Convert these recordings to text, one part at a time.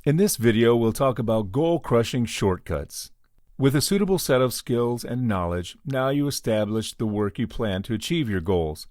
In this video, we'll talk about goal-crushing shortcuts. With a suitable set of skills and knowledge, now you establish the work you plan to achieve your goals.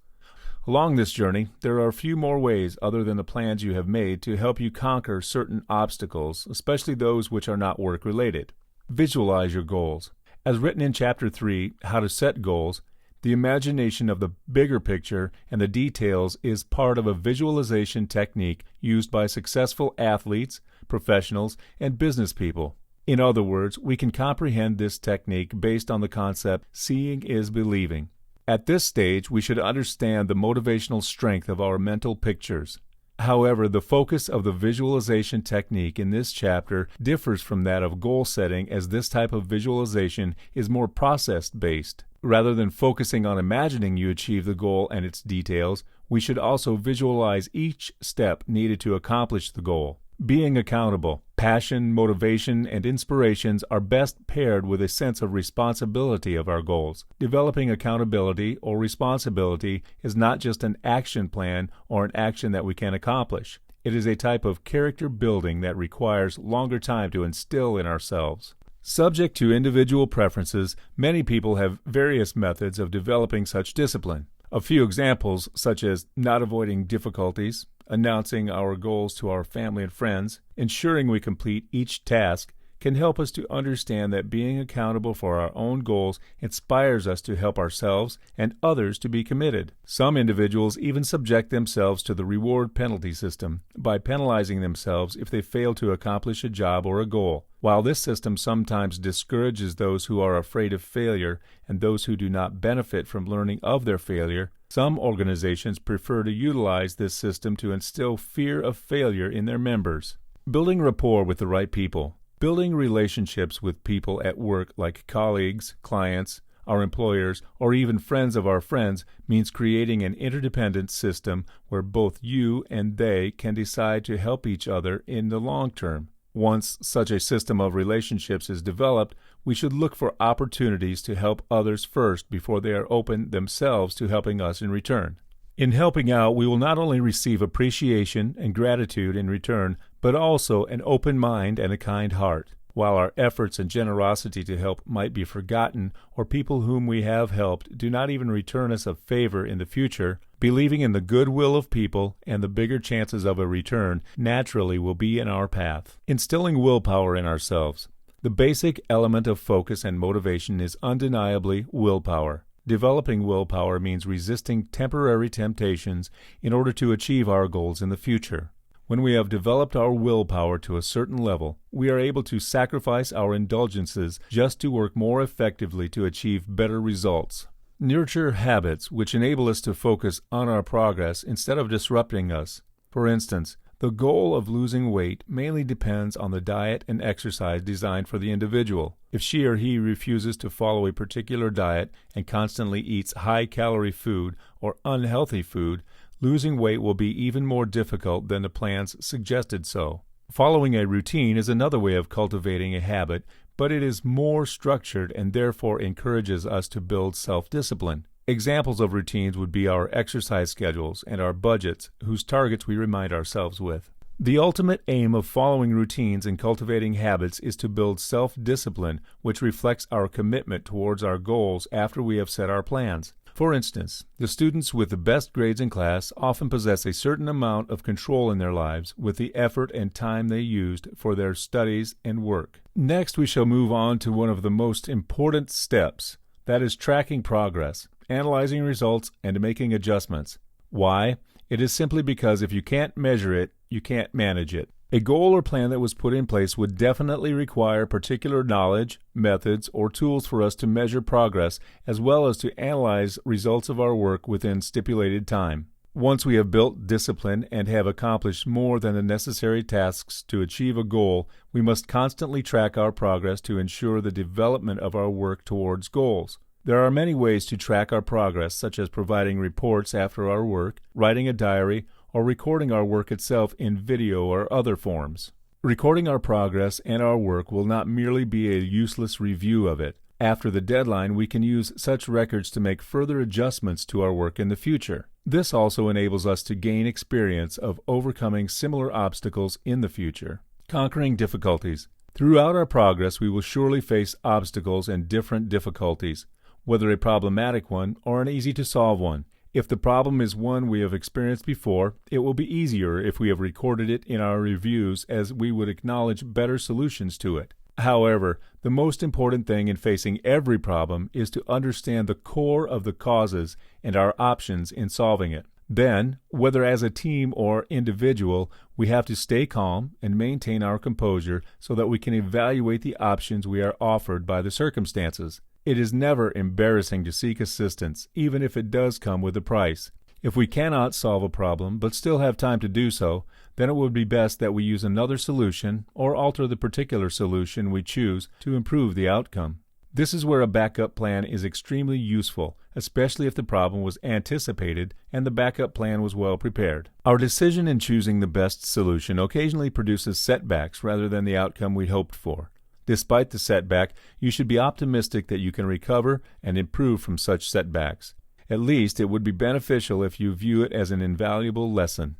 Along this journey, there are a few more ways other than the plans you have made to help you conquer certain obstacles, especially those which are not work-related. Visualize your goals. As written in Chapter 3, How to Set Goals, the imagination of the bigger picture and the details is part of a visualization technique used by successful athletes, professionals, and business people. In other words, we can comprehend this technique based on the concept seeing is believing. At this stage, we should understand the motivational strength of our mental pictures. However, the focus of the visualization technique in this chapter differs from that of goal setting, as this type of visualization is more process-based. Rather than focusing on imagining you achieve the goal and its details, we should also visualize each step needed to accomplish the goal. Being accountable. Passion, motivation, and inspirations are best paired with a sense of responsibility of our goals. Developing accountability or responsibility is not just an action plan or an action that we can accomplish. It is a type of character building that requires longer time to instill in ourselves. Subject to individual preferences, many people have various methods of developing such discipline. A few examples, such as not avoiding difficulties, announcing our goals to our family and friends, ensuring we complete each task, can help us to understand that being accountable for our own goals inspires us to help ourselves and others to be committed. Some individuals even subject themselves to the reward-penalty system by penalizing themselves if they fail to accomplish a job or a goal. While this system sometimes discourages those who are afraid of failure and those who do not benefit from learning of their failure, some organizations prefer to utilize this system to instill fear of failure in their members. Building rapport with the right people. Building relationships with people at work like colleagues, clients, our employers, or even friends of our friends means creating an interdependent system where both you and they can decide to help each other in the long term. Once such a system of relationships is developed, we should look for opportunities to help others first before they are open themselves to helping us in return. In helping out, we will not only receive appreciation and gratitude in return, but also an open mind and a kind heart. While our efforts and generosity to help might be forgotten, or people whom we have helped do not even return us a favor in the future, believing in the goodwill of people and the bigger chances of a return naturally will be in our path. Instilling willpower in ourselves. The basic element of focus and motivation is undeniably willpower. Developing willpower means resisting temporary temptations in order to achieve our goals in the future. When we have developed our willpower to a certain level, we are able to sacrifice our indulgences just to work more effectively to achieve better results. Nurture habits which enable us to focus on our progress instead of disrupting us. For instance, the goal of losing weight mainly depends on the diet and exercise designed for the individual. If she or he refuses to follow a particular diet and constantly eats high-calorie food or unhealthy food, losing weight will be even more difficult than the plans suggested so. Following a routine is another way of cultivating a habit, but it is more structured and therefore encourages us to build self-discipline. Examples of routines would be our exercise schedules and our budgets, whose targets we remind ourselves with. The ultimate aim of following routines and cultivating habits is to build self-discipline, which reflects our commitment towards our goals after we have set our plans. For instance, the students with the best grades in class often possess a certain amount of control in their lives with the effort and time they used for their studies and work. Next, we shall move on to one of the most important steps, that is tracking progress, analyzing results, and making adjustments. Why? It is simply because if you can't measure it, you can't manage it. A goal or plan that was put in place would definitely require particular knowledge, methods, or tools for us to measure progress, as well as to analyze results of our work within stipulated time. Once we have built discipline and have accomplished more than the necessary tasks to achieve a goal, we must constantly track our progress to ensure the development of our work towards goals. There are many ways to track our progress, such as providing reports after our work, writing a diary, or recording our work itself in video or other forms. Recording our progress and our work will not merely be a useless review of it. After the deadline, we can use such records to make further adjustments to our work in the future. This also enables us to gain experience of overcoming similar obstacles in the future. Conquering difficulties. Throughout our progress, we will surely face obstacles and different difficulties, whether a problematic one or an easy-to-solve one. If the problem is one we have experienced before, it will be easier if we have recorded it in our reviews, as we would acknowledge better solutions to it. However, the most important thing in facing every problem is to understand the core of the causes and our options in solving it. Then, whether as a team or individual, we have to stay calm and maintain our composure so that we can evaluate the options we are offered by the circumstances. It is never embarrassing to seek assistance, even if it does come with a price. If we cannot solve a problem but still have time to do so, then it would be best that we use another solution or alter the particular solution we choose to improve the outcome. This is where a backup plan is extremely useful, especially if the problem was anticipated and the backup plan was well prepared. Our decision in choosing the best solution occasionally produces setbacks rather than the outcome we hoped for. Despite the setback, you should be optimistic that you can recover and improve from such setbacks. At least it would be beneficial if you view it as an invaluable lesson.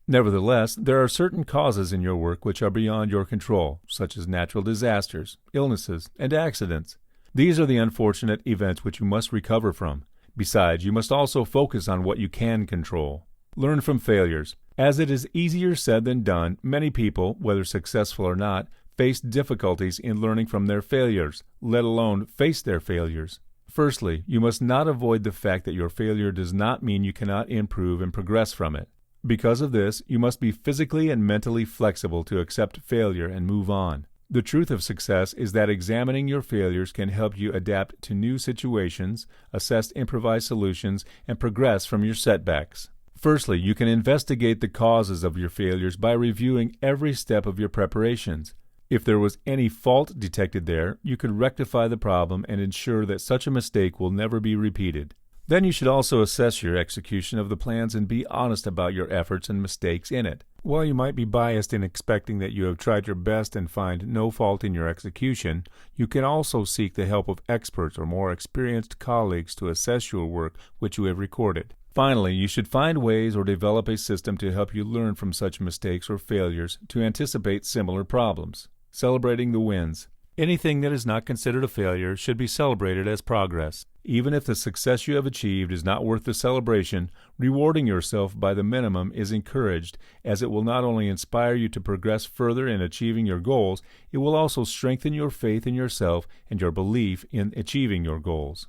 Nevertheless, there are certain causes in your work which are beyond your control, such as natural disasters, illnesses, and accidents. These are the unfortunate events which you must recover from. Besides, you must also focus on what you can control. Learn from failures. As it is easier said than done, many people, whether successful or not, face difficulties in learning from their failures, let alone face their failures. Firstly, you must not avoid the fact that your failure does not mean you cannot improve and progress from it. Because of this, you must be physically and mentally flexible to accept failure and move on. The truth of success is that examining your failures can help you adapt to new situations, assess improvised solutions, and progress from your setbacks. Firstly, you can investigate the causes of your failures by reviewing every step of your preparations. If there was any fault detected there, you could rectify the problem and ensure that such a mistake will never be repeated. Then you should also assess your execution of the plans and be honest about your efforts and mistakes in it. While you might be biased in expecting that you have tried your best and find no fault in your execution, you can also seek the help of experts or more experienced colleagues to assess your work which you have recorded. Finally, you should find ways or develop a system to help you learn from such mistakes or failures to anticipate similar problems. Celebrating the wins. Anything that is not considered a failure should be celebrated as progress. Even if the success you have achieved is not worth the celebration, rewarding yourself by the minimum is encouraged, as it will not only inspire you to progress further in achieving your goals, it will also strengthen your faith in yourself and your belief in achieving your goals.